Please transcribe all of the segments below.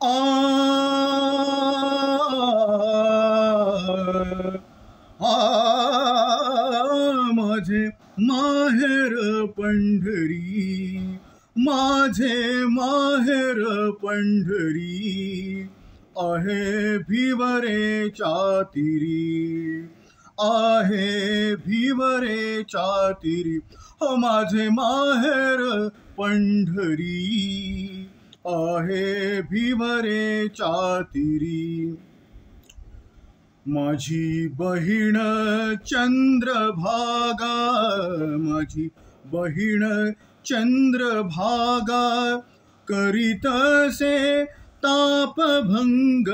आ माझे माहेर पंढरी, माझे माहेर पंढरी, आहे भिवरेच्या तीरी, आहे भिवरेच्या तीरी, हो माझे माहेर पंढरी, आहे भिवरेच्या तीरी. माझी बहीण चंद्रभागा, माझी बहीण चंद्रभागा, करीतसे तापभंग,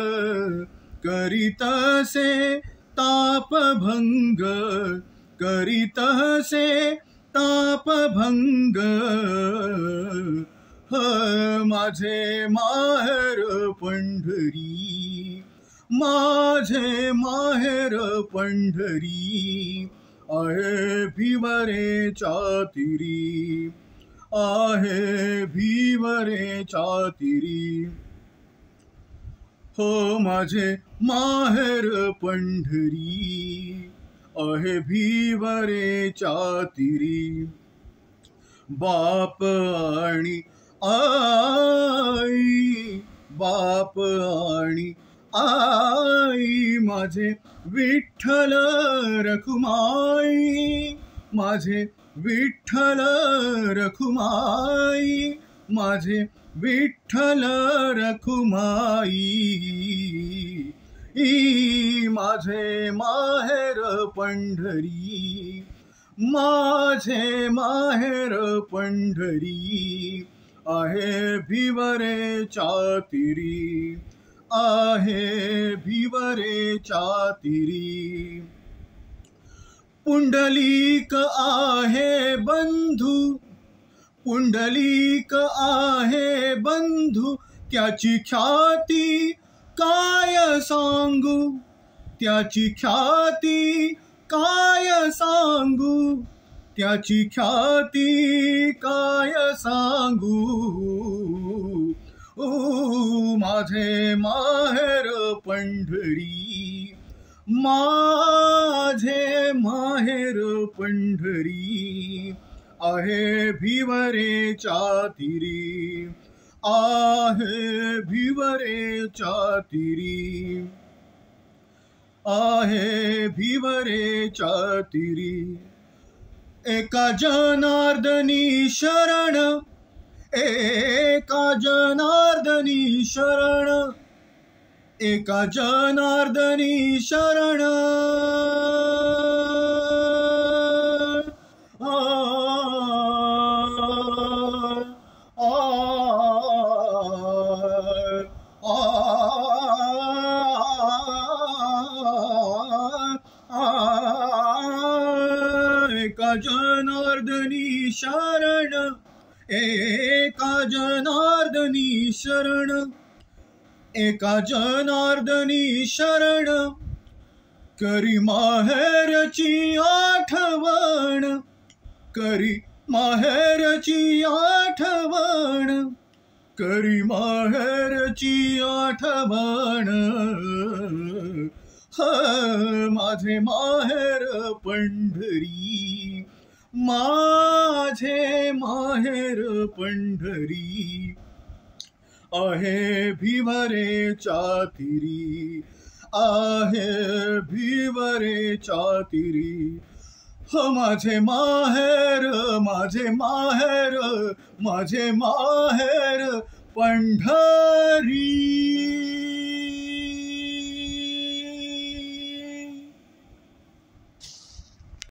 करीतसे तापभंग, करीतसे तापभंग, माझे माहेर पंढरी, माझे माहेर पंढरी, आहे भिवरेच्या तीरी, आहे भिवरेच्या तीरी, हो माझे माहेर पंढरी, आहे भिवरेच्या तीरी. बाप आणि आई, बाप आणि आई, माझे विठ्ठल रखुमाई, माझे विठ्ठल रखुमाई, माझे विठ्ठल रखुमाई, माझे माहेर पंढरी, माझे माहेर पंढरी, आहे भिवरेच्या तीरी, आहे भिवरेच्या तीरी. पुंडलिक आहे बंधू, पुंडलिक आहे बंधू, त्याची ख्याती काय सांगू, त्याची ख्याती काय सांगू, त्याची ख्याती काय सांगू, माझे माहेर पंढरी, माझे माहेर पंढरी, आहे भिवरेच्या तीरी, आहे भिवरेच्या तीरी, आहे भिवरेच्या तीरी. एका जनार्दनी शरण, एका जनार्दनी शरण, एका जनार्दनी शरण, एका जनार्दनी शरण, एका जनार्दनी शरण, एका जनार्दनी शरण, करी माहेरची आठवण, करी माहेरची आठवण, करी माहेरची आठवण, माझे माहेर पंढरी, माझे माहेर पंढरी, आहे भिवरेच्या तीरी, आहे भिवरेच्या तीरी, माझे माहेर, माझे माहेर, माझे माहेर पंढरी.